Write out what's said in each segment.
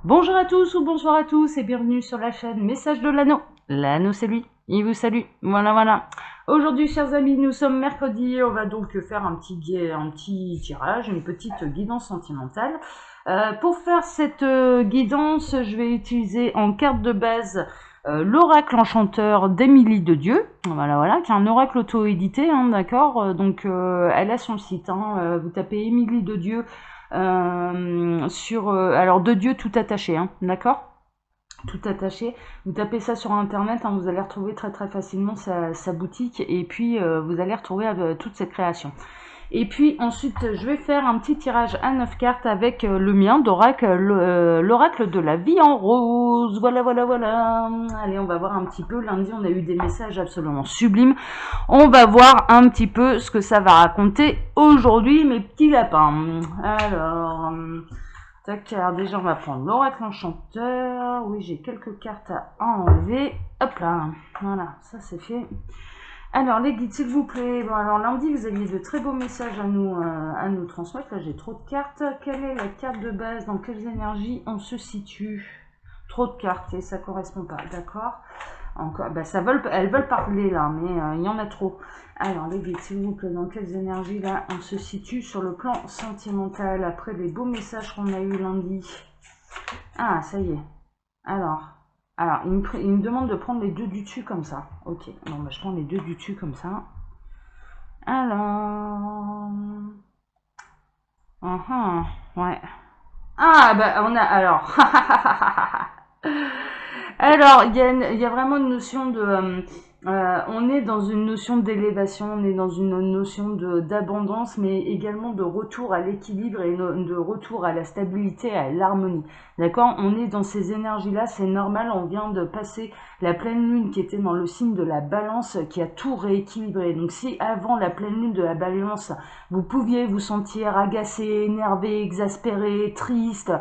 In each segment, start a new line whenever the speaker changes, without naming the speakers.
Bonjour à tous ou bonsoir à tous et bienvenue sur la chaîne Message de l'Anneau. L'Anneau c'est lui, il vous salue. Voilà. Aujourd'hui chers amis, nous sommes mercredi, on va donc faire un petit tirage, une petite guidance sentimentale. Pour faire cette guidance, je vais utiliser en carte de base l'oracle enchanteur d'Émilie de Dieu, voilà, qui est un oracle auto-édité, hein, d'accord. Donc elle a son site, hein, vous tapez Émilie de Dieu alors de Dieu tout attaché, hein, d'accord, tout attaché. Vous tapez ça sur internet, hein, vous allez retrouver très facilement sa boutique et puis vous allez retrouver toutes ses créations. Et puis ensuite, je vais faire un petit tirage à 9 cartes avec le mien d'oracle, l'oracle de la vie en rose. Voilà. Allez, on va voir un petit peu. Lundi, on a eu des messages absolument sublimes. On va voir un petit peu ce que ça va raconter aujourd'hui, mes petits lapins. Alors, tac, alors déjà, on va prendre l'oracle enchanteur. Oui, j'ai quelques cartes à enlever. Hop là, voilà, ça c'est fait. Alors, les guides, s'il vous plaît. Bon, alors lundi, vous aviez de très beaux messages à nous transmettre. Là, j'ai trop de cartes. Quelle est la carte de base? Dans quelles énergies on se situe? Trop de cartes et ça correspond pas, d'accord. Encore, elles veulent parler là, mais il y en a trop. Alors, les guides, s'il vous plaît, dans quelles énergies là on se situe sur le plan sentimental après les beaux messages qu'on a eu lundi? Ah, ça y est. Alors, il me demande de prendre les deux du dessus comme ça. Ok, bon, je prends les deux du dessus comme ça. Alors. Ouais. Ah, on a. Alors. Alors, il y a vraiment une notion de... on est dans une notion d'élévation, on est dans une notion d'abondance, mais également de retour à l'équilibre et de retour à la stabilité, à l'harmonie. D'accord? On est dans ces énergies-là, c'est normal, on vient de passer la pleine lune qui était dans le signe de la balance, qui a tout rééquilibré. Donc si avant la pleine lune de la balance, vous pouviez vous sentir agacé, énervé, exaspéré, triste,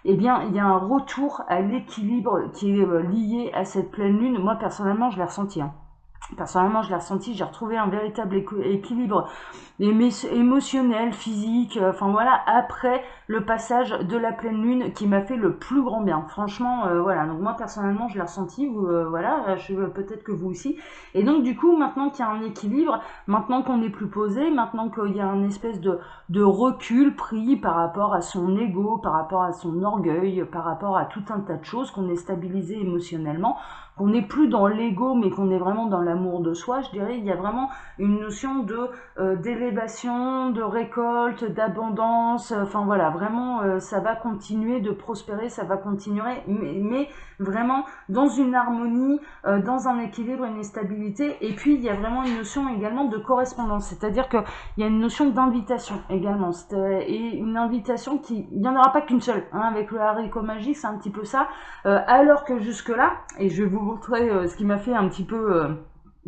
eh bien, il y a un retour à l'équilibre qui est lié à cette pleine lune. Moi, personnellement, je l'ai ressenti. Hein. Personnellement, je l'ai ressenti, j'ai retrouvé un véritable équilibre émotionnel, physique, enfin voilà, après le passage de la pleine lune qui m'a fait le plus grand bien. Franchement, voilà, donc moi personnellement, je l'ai ressenti, voilà, peut-être que vous aussi. Et donc du coup, maintenant qu'il y a un équilibre, maintenant qu'on est plus posé, maintenant qu'il y a une espèce de recul pris par rapport à son ego, par rapport à son orgueil, par rapport à tout un tas de choses, qu'on est stabilisé émotionnellement, qu'on n'est plus dans l'ego mais qu'on est vraiment dans l'amour de soi, je dirais, il y a vraiment une notion d'élévation, de récolte, d'abondance, enfin voilà, vraiment ça va continuer de prospérer, ça va continuer, mais vraiment dans une harmonie, dans un équilibre, une stabilité, et puis il y a vraiment une notion également de correspondance, c'est-à-dire qu'il y a une notion d'invitation également, et une invitation il n'y en aura pas qu'une seule, hein, avec le haricot magique, c'est un petit peu ça, alors que jusque-là, et je vais vous montrer ce qui m'a fait un petit peu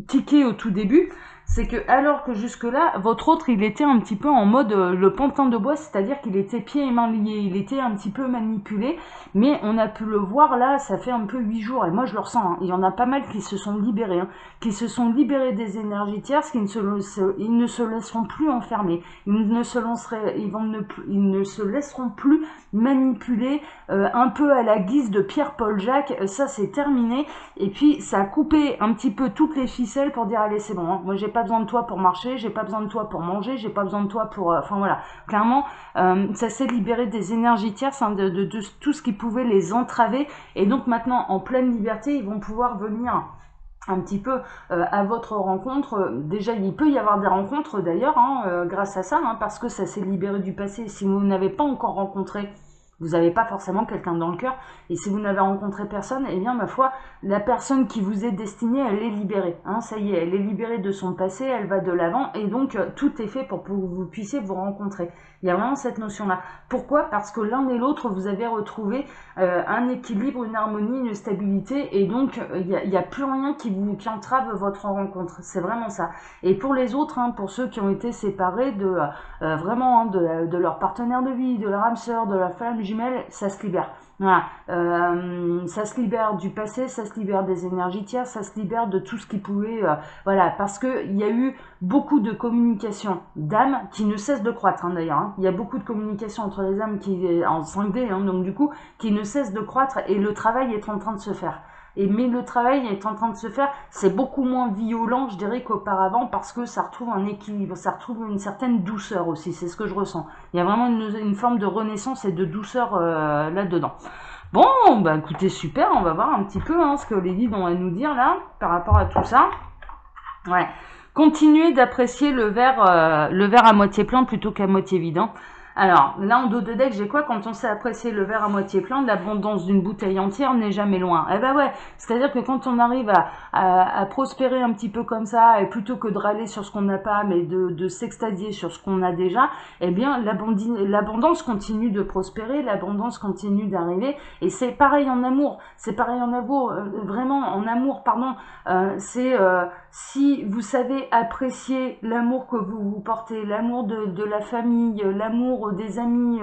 tiquer au tout début, c'est que alors que jusque-là, votre autre, il était un petit peu en mode le pantin de bois, c'est-à-dire qu'il était pieds et mains liés, il était un petit peu manipulé, mais on a pu le voir là, ça fait un peu 8 jours, et moi je le ressens, hein, il y en a pas mal qui se sont libérés, hein, qui se sont libérés des énergies tierces, ils ne se laisseront plus enfermer, ils ne se laisseront plus manipuler, un peu à la guise de Pierre-Paul Jacques, ça c'est terminé, et puis ça a coupé un petit peu toutes les ficelles pour dire allez c'est bon, hein, moi j'ai pas besoin de toi pour marcher, j'ai pas besoin de toi pour manger, j'ai pas besoin de toi pour... Enfin voilà, clairement ça s'est libéré des énergies tierces, hein, de tout ce qui pouvait les entraver, et donc maintenant en pleine liberté ils vont pouvoir venir un petit peu à votre rencontre. Déjà il peut y avoir des rencontres d'ailleurs, hein, grâce à ça, hein, parce que ça s'est libéré du passé. Si vous n'avez pas encore rencontré, vous n'avez pas forcément quelqu'un dans le cœur, et si vous n'avez rencontré personne, eh bien ma foi, la personne qui vous est destinée, elle est libérée, hein, ça y est, elle est libérée de son passé, elle va de l'avant, et donc tout est fait pour que vous puissiez vous rencontrer. Il y a vraiment cette notion-là. Pourquoi? Parce que l'un et l'autre, vous avez retrouvé un équilibre, une harmonie, une stabilité, et donc il n'y a plus rien qui entrave votre rencontre. C'est vraiment ça. Et pour les autres, hein, pour ceux qui ont été séparés vraiment, hein, de leur partenaire de vie, de leur âme sœur, de leur femme jumelle, ça se libère. Voilà, ça se libère du passé, ça se libère des énergies tierces, ça se libère de tout ce qui pouvait, voilà, parce que il y a eu beaucoup de communication d'âmes qui ne cesse de croître, hein, d'ailleurs. Hein. Il y a beaucoup de communication entre les âmes qui en 5D, hein, donc du coup, qui ne cesse de croître et le travail est en train de se faire. Mais le travail est en train de se faire, c'est beaucoup moins violent, je dirais, qu'auparavant, parce que ça retrouve un équilibre, ça retrouve une certaine douceur aussi, c'est ce que je ressens. Il y a vraiment une forme de renaissance et de douceur là-dedans. Bon, bah écoutez, super, on va voir un petit peu hein, ce que les guides ont à nous dire là, par rapport à tout ça. Ouais. Continuez d'apprécier le verre à moitié plein plutôt qu'à moitié vide. Hein. Alors, là, en dos de deck, j'ai quoi? Quand on sait apprécier le verre à moitié plein, l'abondance d'une bouteille entière n'est jamais loin. Eh ben ouais, c'est-à-dire que quand on arrive à prospérer un petit peu comme ça, et plutôt que de râler sur ce qu'on n'a pas, mais de s'extasier sur ce qu'on a déjà, eh bien, l'abondance continue de prospérer, l'abondance continue d'arriver, et c'est pareil en amour. C'est pareil en amour, vraiment, en amour, pardon. Si vous savez apprécier l'amour que vous vous portez, l'amour de la famille, l'amour des amis,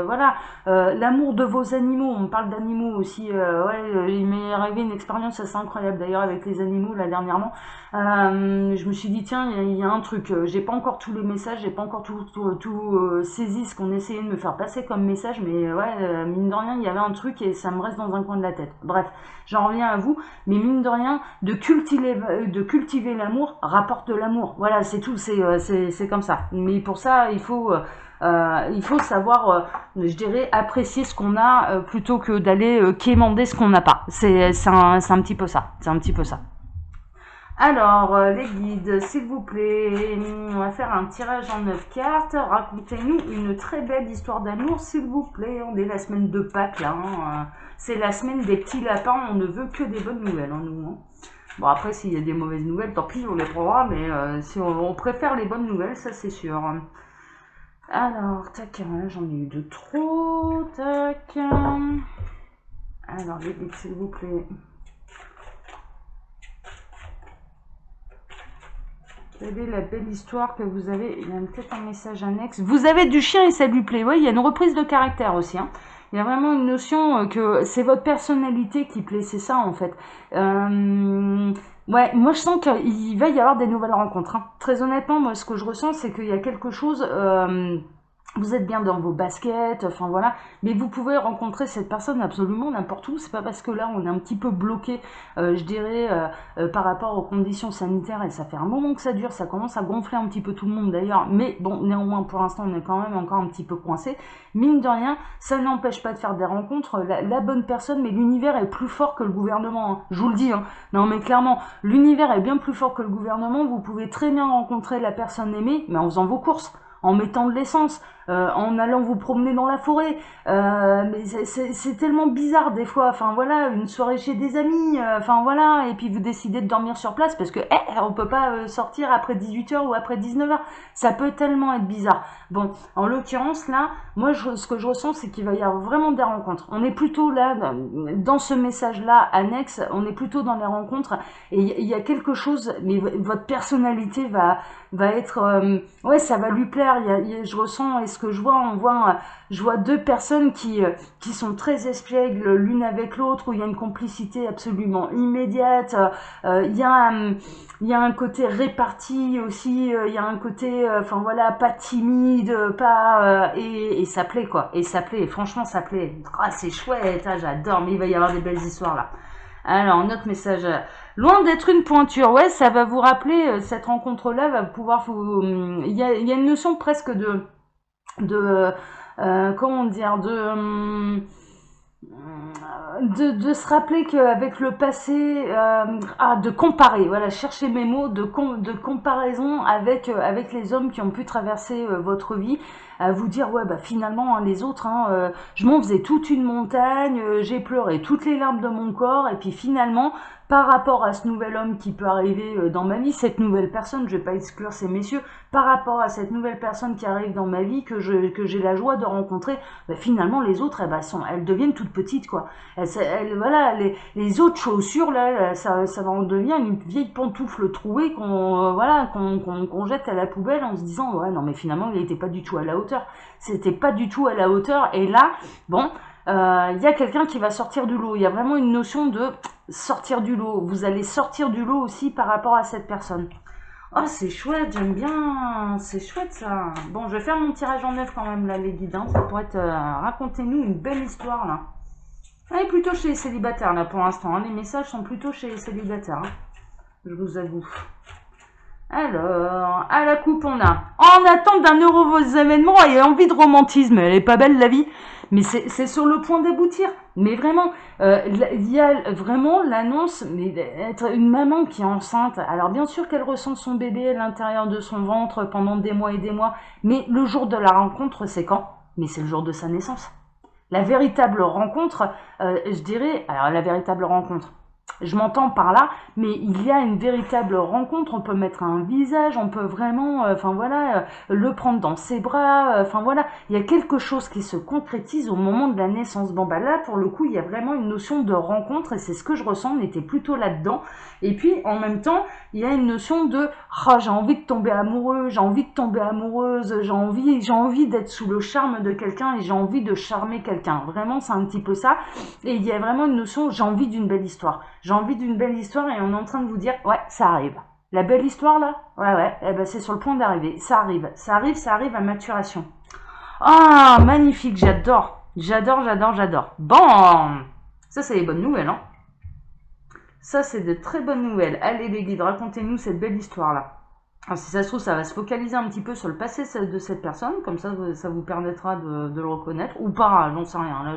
voilà, l'amour de vos animaux, on parle d'animaux aussi, il m'est arrivé une expérience assez incroyable d'ailleurs avec les animaux là dernièrement, je me suis dit tiens, il y a un truc, j'ai pas encore tous les messages, j'ai pas encore tout saisi ce qu'on essayait de me faire passer comme message, mais mine de rien, il y avait un truc et ça me reste dans un coin de la tête. Bref, j'en reviens à vous, mais mine de rien, de cultiver l'amour rapporte de l'amour. Voilà, c'est tout, c'est comme ça. Mais pour ça, il faut savoir, je dirais, apprécier ce qu'on a plutôt que d'aller quémander ce qu'on n'a pas. C'est un petit peu ça. C'est un petit peu ça. Alors, les guides, s'il vous plaît, on va faire un tirage en 9 cartes. Racontez-nous une très belle histoire d'amour, s'il vous plaît. On est la semaine de Pâques, là. Hein. C'est la semaine des petits lapins. On ne veut que des bonnes nouvelles, hein, nous. Hein. Bon, après, s'il y a des mauvaises nouvelles, tant pis, on les prendra. Mais si on préfère les bonnes nouvelles, ça, c'est sûr. Alors, tac, j'en ai eu de trop. Tac. Alors, les guides, s'il vous plaît. Quelle est la belle histoire que vous avez? Il y a peut-être un message annexe. Vous avez du chien et ça lui plaît. Oui, il y a une reprise de caractère aussi. Hein. Il y a vraiment une notion que c'est votre personnalité qui plaît. C'est ça, en fait. Ouais, moi, je sens qu'il va y avoir des nouvelles rencontres. Hein. Très honnêtement, moi, ce que je ressens, c'est qu'il y a quelque chose... vous êtes bien dans vos baskets, enfin voilà, mais vous pouvez rencontrer cette personne absolument n'importe où. C'est pas parce que là on est un petit peu bloqué, je dirais, par rapport aux conditions sanitaires, et ça fait un moment que ça dure, ça commence à gonfler un petit peu tout le monde d'ailleurs, mais bon, néanmoins pour l'instant on est quand même encore un petit peu coincé. Mine de rien, ça n'empêche pas de faire des rencontres, la bonne personne, mais l'univers est plus fort que le gouvernement, hein. Je vous le dis, hein. Non mais clairement, l'univers est bien plus fort que le gouvernement, vous pouvez très bien rencontrer la personne aimée, mais en faisant vos courses, en mettant de l'essence, en allant vous promener dans la forêt, mais c'est tellement bizarre des fois, enfin voilà, une soirée chez des amis, enfin voilà, et puis vous décidez de dormir sur place parce que on peut pas sortir après 18h ou après 19h, ça peut tellement être bizarre. Bon, en l'occurrence là, moi ce que je ressens c'est qu'il va y avoir vraiment des rencontres, on est plutôt là, dans ce message là annexe, on est plutôt dans les rencontres, et il y a quelque chose, mais votre personnalité va être, ouais, ça va lui plaire, je ressens, et ce que je vois, je vois deux personnes qui sont très espiègles l'une avec l'autre, où il y a une complicité absolument immédiate, il y a un côté réparti aussi, il y a un côté, enfin voilà, pas timide, pas, et ça plaît quoi, et ça plaît, franchement ça plaît, ah, c'est chouette, ah, j'adore, mais il va y avoir des belles histoires là. Alors, notre message, loin d'être une pointure, ouais, ça va vous rappeler, cette rencontre-là va pouvoir vous... Il y a une notion presque comment dire, de se rappeler qu'avec le passé, de comparer, voilà, chercher mes mots, de comparaison avec les hommes qui ont pu traverser votre vie, à vous dire, ouais, bah finalement, hein, les autres, hein, je m'en faisais toute une montagne, j'ai pleuré toutes les larmes de mon corps, et puis finalement, par rapport à ce nouvel homme qui peut arriver dans ma vie, cette nouvelle personne, je vais pas exclure ces messieurs, par rapport à cette nouvelle personne qui arrive dans ma vie, que j'ai la joie de rencontrer, bah finalement les autres, elles deviennent toutes petites quoi. Voilà, les autres chaussures là, ça en devient une vieille pantoufle trouée qu'on jette à la poubelle en se disant ouais non mais finalement il était pas du tout à la hauteur. hauteur. C'était pas du tout à la hauteur. Et là, bon, il y a quelqu'un qui va sortir du lot. Il y a vraiment une notion de sortir du lot. Vous allez sortir du lot aussi par rapport à cette personne. Oh, c'est chouette, j'aime bien. C'est chouette ça. Bon, je vais faire mon tirage en neuf quand même là, les guides. Hein. Ça pourrait être... racontez-nous une belle histoire là. Elle est plutôt chez les célibataires là pour l'instant. Hein. Les messages sont plutôt chez les célibataires. Hein. Je vous avoue. Alors, à la coupe, on a en attente d'un heureux événement et envie de romantisme. Elle est pas belle la vie, mais c'est sur le point d'aboutir. Mais vraiment, il y a vraiment l'annonce d'être une maman qui est enceinte. Alors bien sûr qu'elle ressent son bébé à l'intérieur de son ventre pendant des mois et des mois, mais le jour de la rencontre, c'est quand? Mais c'est le jour de sa naissance. La véritable rencontre, je dirais, alors la véritable rencontre, je m'entends par là, mais il y a une véritable rencontre, on peut mettre un visage, on peut vraiment, enfin voilà, le prendre dans ses bras, enfin voilà, il y a quelque chose qui se concrétise au moment de la naissance. Bon bah là, pour le coup, il y a vraiment une notion de rencontre, et c'est ce que je ressens, on était plutôt là-dedans, et puis en même temps, il y a une notion de oh, j'ai envie de tomber amoureux, j'ai envie de tomber amoureuse, j'ai envie d'être sous le charme de quelqu'un, et j'ai envie de charmer quelqu'un, vraiment c'est un petit peu ça, et il y a vraiment une notion, j'ai envie d'une belle histoire. J'ai envie d'une belle histoire et on est en train de vous dire, ouais, ça arrive. La belle histoire là, ouais, eh ben, c'est sur le point d'arriver. Ça arrive à maturation. Ah, magnifique, j'adore. J'adore. Bon, ça c'est les bonnes nouvelles, hein. Ça c'est de très bonnes nouvelles. Allez les guides, racontez-nous cette belle histoire là. Alors, si ça se trouve, ça va se focaliser un petit peu sur le passé de cette personne, comme ça vous permettra de le reconnaître, ou pas, j'en sais rien, là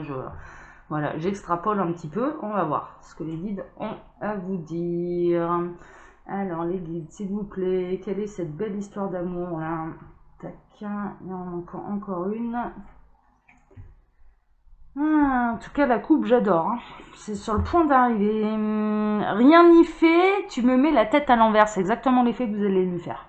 voilà, j'extrapole un petit peu, on va voir ce que les guides ont à vous dire. Alors les guides, s'il vous plaît, quelle est cette belle histoire d'amour là? Tac, il y en a encore une. En tout cas, la coupe, j'adore. Hein. C'est sur le point d'arriver. Rien n'y fait, tu me mets la tête à l'envers. C'est exactement l'effet que vous allez lui faire.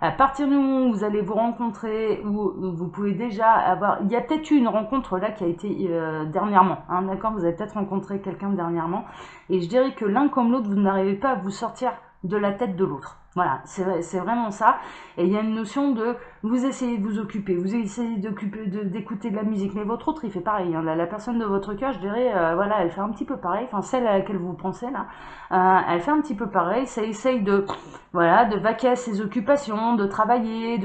À partir du moment où vous allez vous rencontrer, où vous pouvez déjà avoir... Il y a peut-être eu une rencontre là qui a été dernièrement. Hein, d'accord, vous avez peut-être rencontré quelqu'un dernièrement. Et je dirais que l'un comme l'autre, vous n'arrivez pas à vous sortir de la tête de l'autre. Voilà, c'est vraiment ça. Et il y a une notion de... Vous essayez de vous occuper, vous essayez d'écouter de la musique. Mais votre autre, il fait pareil. Hein. La personne de votre cœur, je dirais, voilà, elle fait un petit peu pareil. Enfin, celle à laquelle vous pensez là, elle fait un petit peu pareil. Ça essaye de... Voilà, de vaquer à ses occupations, de travailler,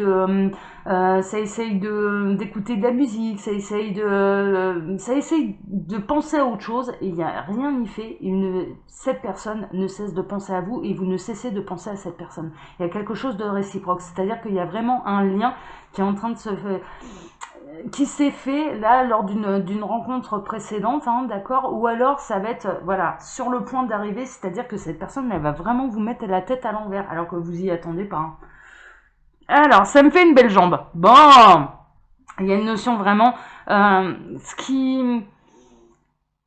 ça essaye d'écouter de la musique, ça essaye de penser à autre chose, et il n'y a rien n'y fait. Cette personne ne cesse de penser à vous, et vous ne cessez de penser à cette personne. Il y a quelque chose de réciproque, c'est-à-dire qu'il y a vraiment un lien qui est en train de se faire, qui s'est fait là lors d'une rencontre précédente, hein, d'accord, ou alors ça va être voilà sur le point d'arriver, c'est-à-dire que cette personne elle va vraiment vous mettre la tête à l'envers alors que vous y attendez pas. Hein. Alors ça me fait une belle jambe. Bon, il y a une notion vraiment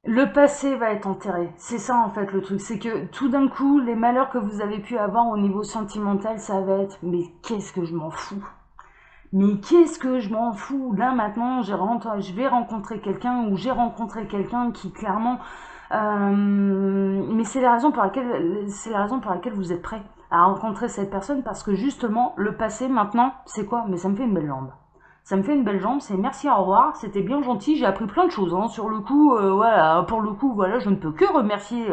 le passé va être enterré. C'est ça en fait le truc, c'est que tout d'un coup les malheurs que vous avez pu avoir au niveau sentimental, ça va être mais qu'est-ce que je m'en fous. Mais qu'est-ce que je m'en fous? Là maintenant, je vais rencontrer quelqu'un ou j'ai rencontré quelqu'un qui clairement... mais c'est la raison pour laquelle vous êtes prêt à rencontrer cette personne, parce que justement, le passé maintenant, c'est quoi? Mais ça me fait une belle jambe. Ça me fait une belle jambe, c'est merci, au revoir, c'était bien gentil, j'ai appris plein de choses. Hein. Sur le coup, voilà, pour le coup, voilà, je ne peux que remercier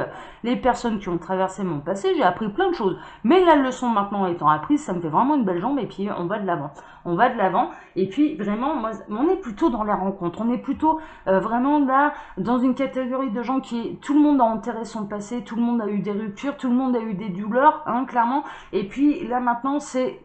les personnes qui ont traversé mon passé, j'ai appris plein de choses. Mais la leçon maintenant étant apprise, ça me fait vraiment une belle jambe, et puis on va de l'avant. On va de l'avant, et puis vraiment, moi, on est plutôt dans les rencontres, on est plutôt vraiment là, dans une catégorie de gens tout le monde a enterré son passé, tout le monde a eu des ruptures, tout le monde a eu des douleurs, hein, clairement, et puis là maintenant,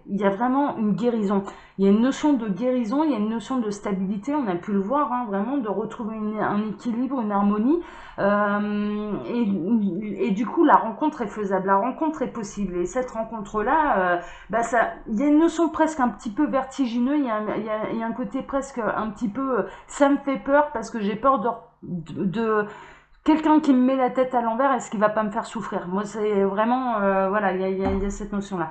il y a vraiment une guérison. Il y a une notion de guérison, il y a une notion de stabilité, on a pu le voir, hein, vraiment, de retrouver un équilibre, une harmonie. Et du coup, la rencontre est faisable, la rencontre est possible. Et cette rencontre-là, il y a une notion presque un petit peu vertigineux, il y a un côté presque un petit peu... ça me fait peur parce que j'ai peur de quelqu'un qui me met la tête à l'envers, est-ce qu'il va pas me faire souffrir? Moi, c'est vraiment... voilà, il y a cette notion-là.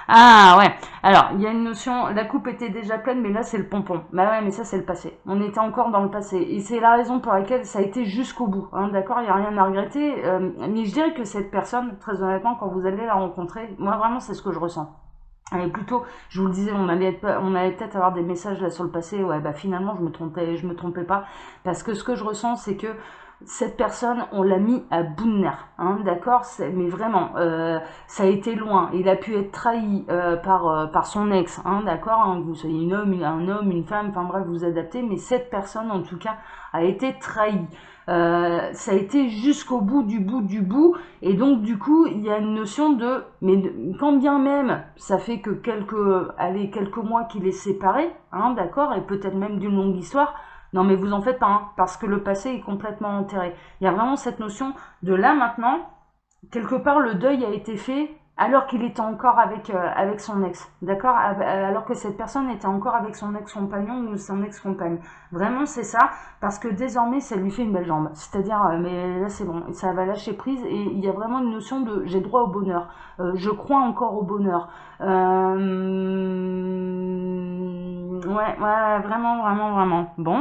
Ah ouais, alors il y a une notion, la coupe était déjà pleine, mais là c'est le pompon. Bah ouais, mais ça c'est le passé. On était encore dans le passé. Et c'est la raison pour laquelle ça a été jusqu'au bout. Hein, d'accord, il n'y a rien à regretter. Mais je dirais que cette personne, très honnêtement, quand vous allez la rencontrer, moi vraiment c'est ce que je ressens. Et plutôt, je vous le disais, on allait peut-être avoir des messages là sur le passé. Ouais, bah finalement, je me trompais pas, parce que ce que je ressens, c'est que cette personne, on l'a mis à bout de nerfs, hein, d'accord. Mais vraiment, ça a été loin. Il a pu être trahi par son ex, hein, d'accord. Hein, que vous soyez un homme, une femme, enfin bref, vous adaptez. Mais cette personne, en tout cas, a été trahie. Ça a été jusqu'au bout du bout du bout. Et donc, du coup, il y a une notion de, quand bien même, ça fait que quelques mois qu'il est séparé, hein, d'accord, et peut-être même d'une longue histoire, non mais vous en faites pas, hein, parce que le passé est complètement enterré. Il y a vraiment cette notion de là maintenant, quelque part le deuil a été fait alors qu'il était encore avec son ex, d'accord, alors que cette personne était encore avec son ex-compagnon ou son ex-compagne. Vraiment c'est ça, parce que désormais ça lui fait une belle jambe. C'est-à-dire, mais là c'est bon, ça va lâcher prise, et il y a vraiment une notion de j'ai droit au bonheur, je crois encore au bonheur. Ouais, vraiment, vraiment, vraiment. Bon,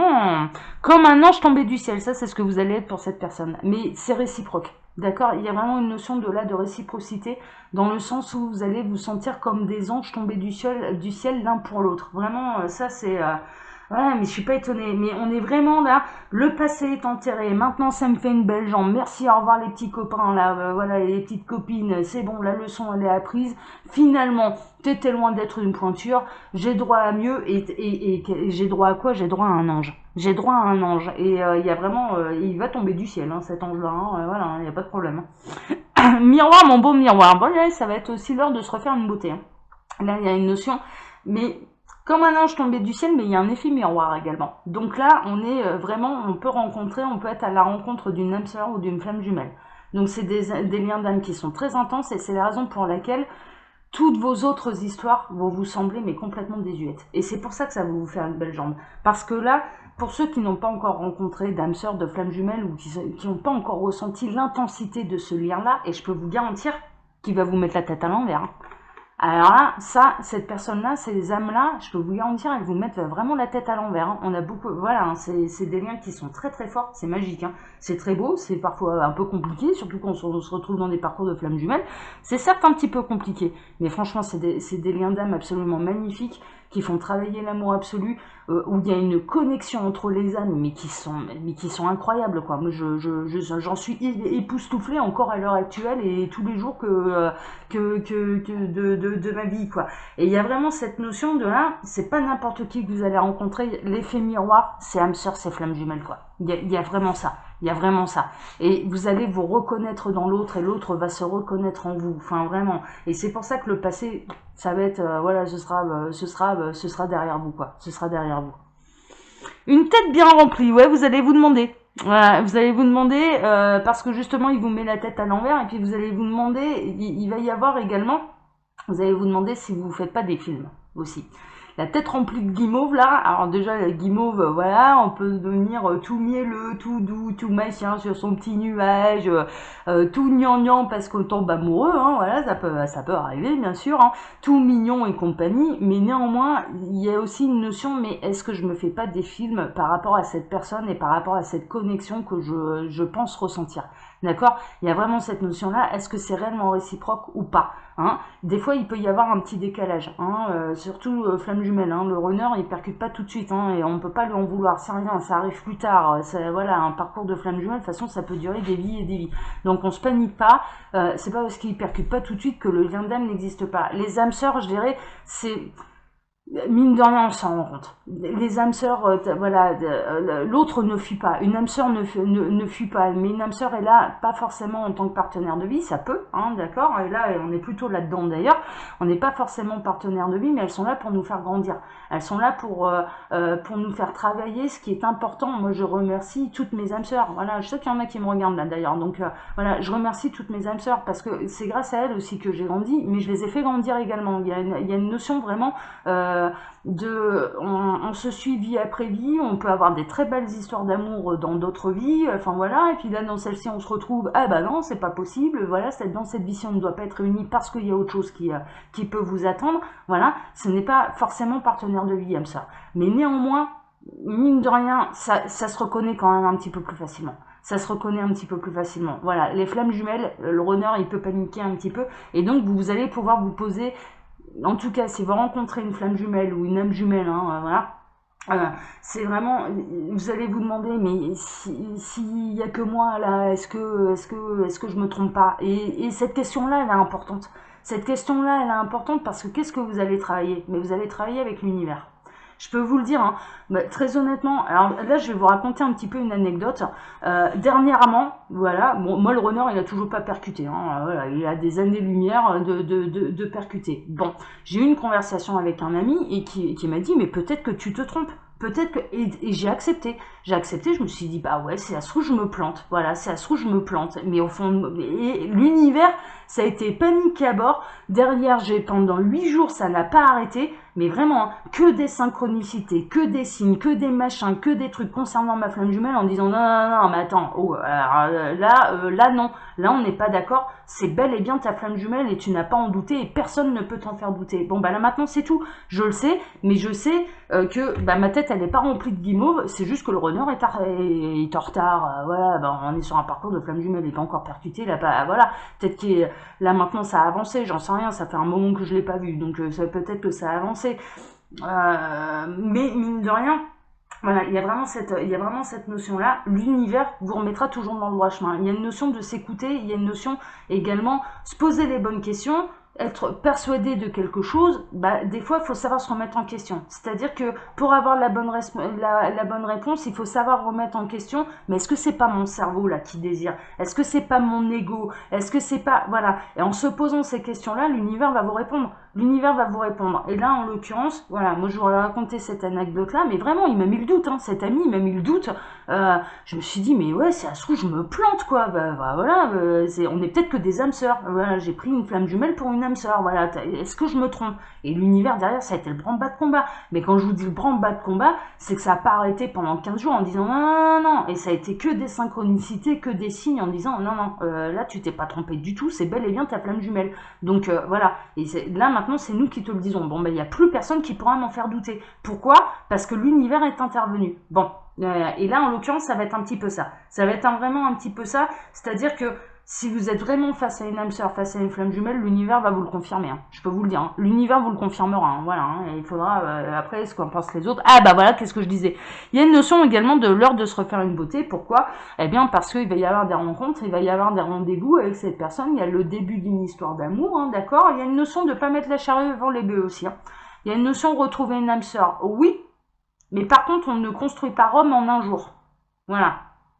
comme un ange tombé du ciel, ça c'est ce que vous allez être pour cette personne. Mais c'est réciproque. D'accord. Il y a vraiment une notion de réciprocité, dans le sens où vous allez vous sentir comme des anges tombés du ciel l'un pour l'autre. Vraiment, ça c'est... ouais, mais je suis pas étonnée. Mais on est vraiment là, le passé est enterré. Maintenant, ça me fait une belle jambe. Merci, au revoir les petits copains là. Voilà, les petites copines. C'est bon, la leçon elle est apprise. Finalement, t'étais loin d'être une pointure. J'ai droit à mieux, et j'ai droit à quoi? J'ai droit à un ange. J'ai droit à un ange. Et il y a vraiment, il va tomber du ciel, hein, cet ange-là. Hein, voilà, il n'y a pas de problème. Miroir, mon beau miroir. Bon, ouais, ça va être aussi l'heure de se refaire une beauté. Hein. Là, il y a une notion, mais comme un ange tombé du ciel, mais il y a un effet miroir également. Donc là, on est vraiment, on peut être à la rencontre d'une âme sœur ou d'une flamme jumelle. Donc c'est des liens d'âme qui sont très intenses, et c'est la raison pour laquelle toutes vos autres histoires vont vous sembler mais complètement désuètes. Et c'est pour ça que ça va vous faire une belle jambe. Parce que là, pour ceux qui n'ont pas encore rencontré d'âme sœur, de flamme jumelle, ou qui n'ont pas encore ressenti l'intensité de ce lien-là, et je peux vous garantir qu'il va vous mettre la tête à l'envers. Hein. Alors là, cette personne-là, ces âmes-là, je peux vous garantir, elles vous mettent vraiment la tête à l'envers. Hein. On a beaucoup, voilà, hein, c'est des liens qui sont très très forts, c'est magique. Hein. C'est très beau, c'est parfois un peu compliqué, surtout quand on se retrouve dans des parcours de flammes jumelles. C'est certes un petit peu compliqué, mais franchement, c'est des liens d'âme absolument magnifiques, qui font travailler l'amour absolu, où il y a une connexion entre les âmes, mais qui sont incroyables, quoi. Moi, j'en suis époustouflée encore à l'heure actuelle, et tous les jours de ma vie, quoi. Et il y a vraiment cette notion de là, c'est pas n'importe qui que vous allez rencontrer, l'effet miroir, c'est âme sœur, c'est flamme jumelle, quoi. Il y a vraiment ça. Il y a vraiment ça. Et vous allez vous reconnaître dans l'autre, et l'autre va se reconnaître en vous. Enfin, vraiment. Et c'est pour ça que le passé, ça va être, voilà, ce sera derrière vous, quoi. Ce sera derrière vous. Une tête bien remplie, ouais, vous allez vous demander. Voilà, vous allez vous demander, parce que justement, il vous met la tête à l'envers, et puis vous allez vous demander, il va y avoir également, vous allez vous demander si vous ne faites pas des films aussi. La tête remplie de guimauve là, alors déjà la guimauve, voilà, on peut devenir tout mielleux, tout doux, tout machin sur son petit nuage, tout gnangnan parce qu'on tombe amoureux, hein, voilà, ça peut arriver bien sûr, hein, tout mignon et compagnie, mais néanmoins il y a aussi une notion, mais est-ce que je me fais pas des films par rapport à cette personne et par rapport à cette connexion que je pense ressentir, d'accord? Il y a vraiment cette notion-là, est-ce que c'est réellement réciproque ou pas? Hein. Des fois, il peut y avoir un petit décalage, hein, surtout flamme jumelle. Hein, le runner, il percute pas tout de suite, hein, et on peut pas lui en vouloir. C'est rien, ça arrive plus tard. Voilà, un parcours de flamme jumelle, de toute façon, ça peut durer des vies et des vies. Donc, on se panique pas. C'est pas parce qu'il percute pas tout de suite que le lien d'âme n'existe pas. Les âmes sœurs, je dirais, c'est mine de rien, on s'en rend compte. Les âmes sœurs, voilà, l'autre ne fuit pas. Une âme sœur ne fuit pas, mais une âme sœur est là, pas forcément en tant que partenaire de vie, ça peut, hein, d'accord. Et là, on est plutôt là-dedans d'ailleurs. On n'est pas forcément partenaire de vie, mais elles sont là pour nous faire grandir. Elles sont là pour nous faire travailler, ce qui est important. Moi, je remercie toutes mes âmes sœurs. Voilà, je sais qu'il y en a qui me regardent là d'ailleurs, donc voilà, je remercie toutes mes âmes sœurs parce que c'est grâce à elles aussi que j'ai grandi, mais je les ai fait grandir également. Il y a une notion vraiment. On se suit vie après vie, on peut avoir des très belles histoires d'amour dans d'autres vies, enfin voilà, et puis là dans celle-ci on se retrouve, ah bah non c'est pas possible, voilà, dans cette vie-ci on ne doit pas être réunis parce qu'il y a autre chose qui peut vous attendre, voilà, ce n'est pas forcément partenaire de vie, âme sœur, mais néanmoins, mine de rien, ça se reconnaît quand même un petit peu plus facilement. Ça se reconnaît un petit peu plus facilement. Voilà, les flammes jumelles, le runner il peut paniquer un petit peu, et donc vous allez pouvoir vous poser en tout cas, si vous rencontrez une flamme jumelle ou une âme jumelle, hein, voilà, c'est vraiment, vous allez vous demander, mais s'il y a que moi là, est-ce que je me trompe pas? Et cette question-là, elle est importante. Cette question-là, elle est importante parce que qu'est-ce que vous allez travailler? Mais vous allez travailler avec l'univers. Je peux vous le dire, hein, bah, très honnêtement. Alors là, je vais vous raconter un petit peu une anecdote. Dernièrement, voilà, bon, moi le runner, il a toujours pas percuté. Hein, voilà, il a des années-lumière de percuter. Bon, j'ai eu une conversation avec un ami et qui m'a dit, mais peut-être que tu te trompes. Peut-être que et j'ai accepté. J'ai accepté. Je me suis dit bah ouais, c'est à ce que je me plante. Voilà, c'est à ce que je me plante. Mais au fond, et l'univers, ça a été panique à bord. Derrière, j'ai pendant 8 jours, ça n'a pas arrêté. Mais vraiment, hein, que des synchronicités, que des signes, que des machins, que des trucs concernant ma flamme jumelle en disant non, non, non, mais attends, oh, là, non, là, on n'est pas d'accord, c'est bel et bien ta flamme jumelle et tu n'as pas en douté et personne ne peut t'en faire douter. Bon, bah là, maintenant, c'est tout. Je le sais, mais je sais que bah, ma tête, elle n'est pas remplie de guimauve, c'est juste que le runner est en retard. Voilà, bah, on est sur un parcours de flamme jumelle, il n'est pas encore percuté, là, bah, voilà, peut-être que là, maintenant, ça a avancé, j'en sais rien, ça fait un moment que je ne l'ai pas vu, donc peut-être que ça a avancé. Mais mine de rien, voilà, il y a vraiment cette notion-là. L'univers vous remettra toujours dans le droit chemin. Il y a une notion de s'écouter, il y a une notion également se poser les bonnes questions, être persuadé de quelque chose. Bah, des fois, il faut savoir se remettre en question. C'est-à-dire que pour avoir la bonne réponse, il faut savoir remettre en question. Mais est-ce que c'est pas mon cerveau là qui désire? Est-ce que c'est pas mon ego? Est-ce que c'est pas voilà? Et en se posant ces questions-là, l'univers va vous répondre. L'univers va vous répondre. Et là, en l'occurrence, voilà, moi je vous ai raconté cette anecdote-là, mais vraiment, il m'a mis le doute, hein, cet ami, il m'a mis le doute. Je me suis dit, mais ouais, c'est à ce que je me plante, quoi. Bah voilà, on est peut-être que des âmes sœurs. Voilà, j'ai pris une flamme jumelle pour une âme sœur. Voilà, est-ce que je me trompe? Et l'univers derrière, ça a été le branle-bas de combat. Mais quand je vous dis le branle-bas de combat, c'est que ça n'a pas arrêté pendant 15 jours en disant non, non, non, non. Et ça a été que des synchronicités, que des signes en disant non, non, là, tu t'es pas trompé du tout, c'est bel et bien ta flamme jumelle. Donc voilà, et là maintenant c'est nous qui te le disons. Bon, ben il n'y a plus personne qui pourra m'en faire douter. Pourquoi? Parce que l'univers est intervenu. Bon, et là en l'occurrence ça va être un petit peu ça. Ça va être vraiment un petit peu ça, c'est-à-dire que si vous êtes vraiment face à une âme sœur, face à une flamme jumelle, l'univers va vous le confirmer. Hein. Je peux vous le dire. Hein. L'univers vous le confirmera. Hein. Voilà. Hein. Et il faudra après ce qu'en pensent les autres. Ah bah voilà, qu'est-ce que je disais. Il y a une notion également de l'heure de se refaire une beauté. Pourquoi? Eh bien parce qu'il va y avoir des rencontres, il va y avoir des rendez-vous avec cette personne. Il y a le début d'une histoire d'amour, hein, d'accord. Il y a une notion de pas mettre la charrue devant les bœufs aussi. Hein. Il y a une notion de retrouver une âme sœur. Oui, mais par contre on ne construit pas Rome en un jour. Voilà.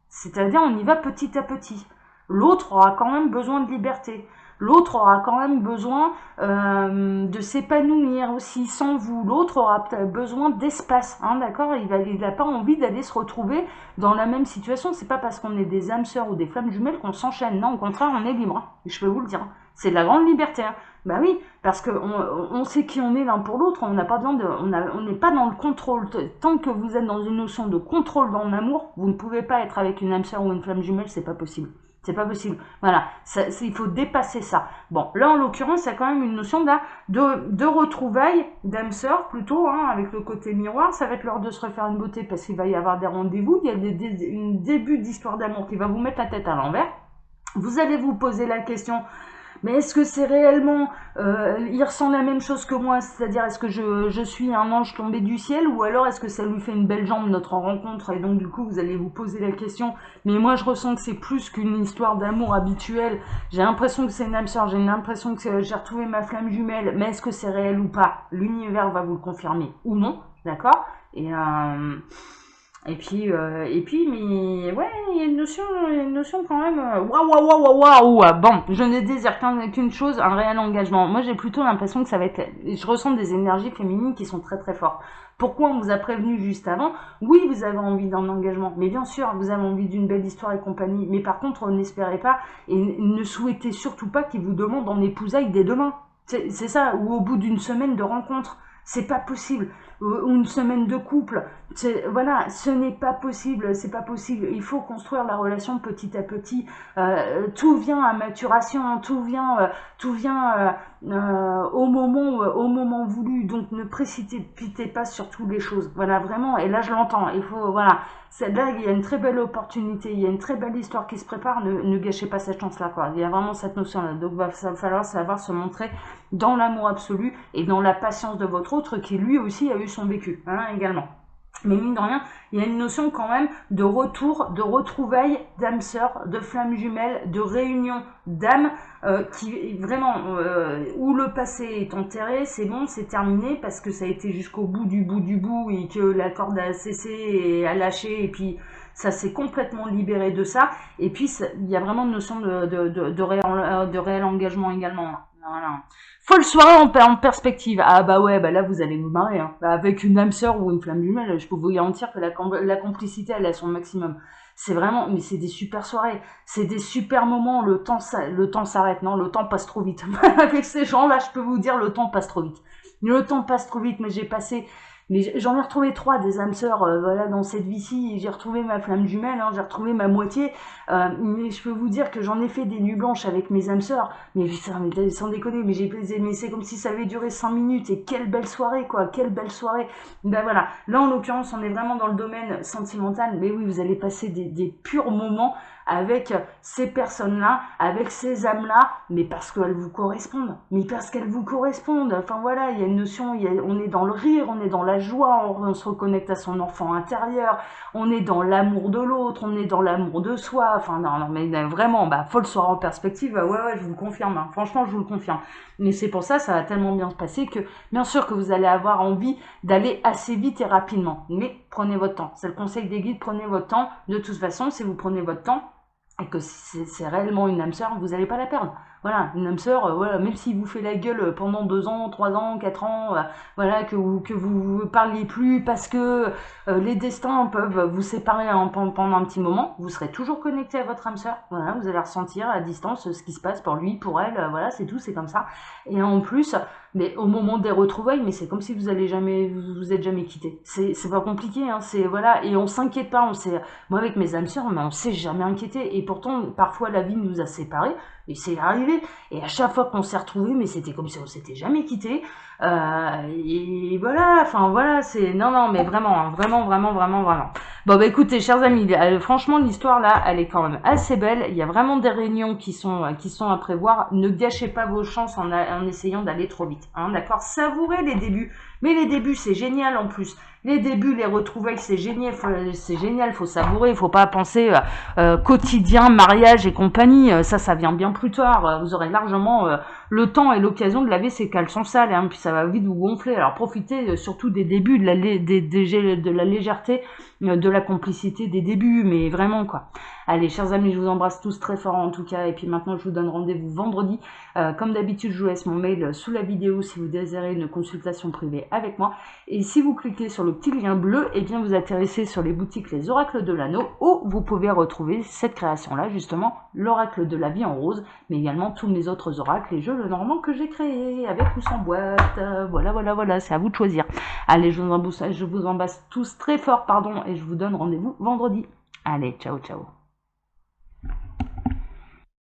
C'est-à-dire on y va petit à petit. L'autre aura quand même besoin de liberté. L'autre aura quand même besoin de s'épanouir aussi sans vous. L'autre aura besoin d'espace, hein, d'accord. Il n'a pas envie d'aller se retrouver dans la même situation. C'est pas parce qu'on est des âmes sœurs ou des flammes jumelles qu'on s'enchaîne. Non, au contraire, on est libre. Hein. Je peux vous le dire. Hein. C'est de la grande liberté. Hein. Bah oui, parce que on sait qui on est l'un pour l'autre. On n'a pas besoin de, on n'est pas dans le contrôle. Tant que vous êtes dans une notion de contrôle dans l'amour, vous ne pouvez pas être avec une âme sœur ou une flamme jumelle. C'est pas possible. C'est pas possible. Voilà, il faut dépasser ça. Bon, là en l'occurrence, il y a quand même une notion de retrouvailles d'âme sœur plutôt, hein, avec le côté miroir. Ça va être l'heure de se refaire une beauté parce qu'il va y avoir des rendez-vous. Il y a un début d'histoire d'amour qui va vous mettre la tête à l'envers. Vous allez vous poser la question. Mais est-ce que c'est réellement, il ressent la même chose que moi, c'est-à-dire est-ce que je suis un ange tombé du ciel, ou alors est-ce que ça lui fait une belle jambe notre rencontre, et donc du coup vous allez vous poser la question, mais moi je ressens que c'est plus qu'une histoire d'amour habituelle, j'ai l'impression que c'est une âme sœur, j'ai l'impression que j'ai retrouvé ma flamme jumelle, mais est-ce que c'est réel ou pas? L'univers va vous le confirmer ou non, d'accord? Et puis, mais ouais, il y a une notion quand même. Waouh. Bon, je ne désire qu'une chose, un réel engagement. Moi, j'ai plutôt l'impression que ça va être. Je ressens des énergies féminines qui sont très très fortes. Pourquoi on vous a prévenu juste avant? Oui, vous avez envie d'un engagement, mais bien sûr, vous avez envie d'une belle histoire et compagnie. Mais par contre, n'espérez pas et ne souhaitez surtout pas qu'il vous demande en épousailles dès demain. C'est ça, ou au bout d'une semaine de rencontre. C'est pas possible. ou une semaine de couple. Voilà, ce n'est pas possible, c'est pas possible. Il faut construire la relation petit à petit. Tout vient à maturation, tout vient au moment voulu. Donc ne précipitez pas sur toutes les choses. Voilà, vraiment. Et là, je l'entends. Il faut, voilà. Là, il y a une très belle opportunité, il y a une très belle histoire qui se prépare. Ne gâchez pas cette chance-là, quoi. Il y a vraiment cette notion-là. Donc, va falloir savoir se montrer dans l'amour absolu et dans la patience de votre autre qui lui aussi a eu son vécu, hein, également. Mais mine de rien, il y a une notion quand même de retour, de retrouvailles d'âmes sœurs, de flammes jumelles, de réunion d'âmes qui vraiment où le passé est enterré, c'est bon, c'est terminé parce que ça a été jusqu'au bout du bout et que la corde a cessé et a lâché et puis ça s'est complètement libéré de ça. Et puis il y a vraiment une notion de réel engagement également. Voilà. Folle soirée en perspective. Ah bah ouais, bah là vous allez vous marrer. Hein. Bah, avec une âme sœur ou une flamme jumelle, je peux vous garantir que la complicité elle est à son maximum. C'est vraiment, mais c'est des super soirées, c'est des super moments. Le temps s'arrête, non, le temps passe trop vite. Avec ces gens-là, je peux vous dire, le temps passe trop vite. Le temps passe trop vite, mais j'en ai retrouvé 3 des âmes sœurs, voilà, dans cette vie-ci. J'ai retrouvé ma flamme jumelle, hein, j'ai retrouvé ma moitié. Mais je peux vous dire que j'en ai fait des nuits blanches avec mes âmes sœurs. Mais putain, mais sans déconner, mais c'est comme si ça avait duré 5 minutes. Et quelle belle soirée, quoi, quelle belle soirée. Ben voilà, là en l'occurrence, on est vraiment dans le domaine sentimental. Mais oui, vous allez passer des purs moments avec ces personnes-là, avec ces âmes-là, mais parce qu'elles vous correspondent. Mais parce qu'elles vous correspondent. Enfin voilà, il y a une notion, on est dans le rire, on est dans la joie, on se reconnecte à son enfant intérieur, on est dans l'amour de l'autre, on est dans l'amour de soi. Enfin non, mais vraiment, bah folle soirée en perspective, ouais, je vous le confirme. Hein. Franchement, je vous le confirme. Mais c'est pour ça, ça va tellement bien se passer que, bien sûr que vous allez avoir envie d'aller assez vite et rapidement. Mais prenez votre temps. C'est le conseil des guides, prenez votre temps. De toute façon, si vous prenez votre temps, et que c'est réellement une âme sœur, vous n'allez pas la perdre. Voilà, une âme sœur, voilà, même s'il vous fait la gueule pendant 2 ans, 3 ans, 4 ans, voilà, que vous parliez plus parce que les destins peuvent vous séparer pendant un petit moment, vous serez toujours connecté à votre âme sœur. Voilà, vous allez ressentir à distance ce qui se passe pour lui, pour elle, voilà, c'est tout, c'est comme ça. Et en plus, mais au moment des retrouvailles, mais c'est comme si vous êtes jamais quittés. C'est pas compliqué, hein, c'est voilà, et on s'inquiète pas, moi avec mes âmes sœurs, mais on s'est jamais inquiété. Et pourtant, parfois la vie nous a séparés. Et c'est arrivé. Et à chaque fois qu'on s'est retrouvés, mais c'était comme si on s'était jamais quitté. Et voilà, enfin voilà, c'est non, mais vraiment, hein, vraiment. Bon bah écoutez, chers amis, franchement l'histoire là, elle est quand même assez belle. Il y a vraiment des réunions qui sont à prévoir. Ne gâchez pas vos chances en essayant d'aller trop vite. Hein, d'accord, savourez les débuts. Mais les débuts, c'est génial en plus. Les débuts, les retrouvailles, c'est génial, faut savourer, faut pas penser quotidien, mariage et compagnie, ça vient bien plus tard. Vous aurez largement le temps et l'occasion de laver ses caleçons sales, hein, puis ça va vite vous gonfler. Alors profitez surtout des débuts, de la légèreté, de la complicité des débuts, mais vraiment quoi. Allez, chers amis, je vous embrasse tous très fort en tout cas, et puis maintenant je vous donne rendez-vous vendredi. Comme d'habitude, je vous laisse mon mail sous la vidéo si vous désirez une consultation privée avec moi. Et si vous cliquez sur le petit lien bleu, et bien vous atterrissez sur les boutiques Les Oracles de l'Anneau, où vous pouvez retrouver cette création-là, justement, l'Oracle de la vie en rose, mais également tous mes autres oracles et jeux le normand que j'ai créés, avec ou sans boîte. Voilà, c'est à vous de choisir. Allez, je vous embrasse tous très fort, et je vous donne rendez-vous vendredi. Allez, ciao.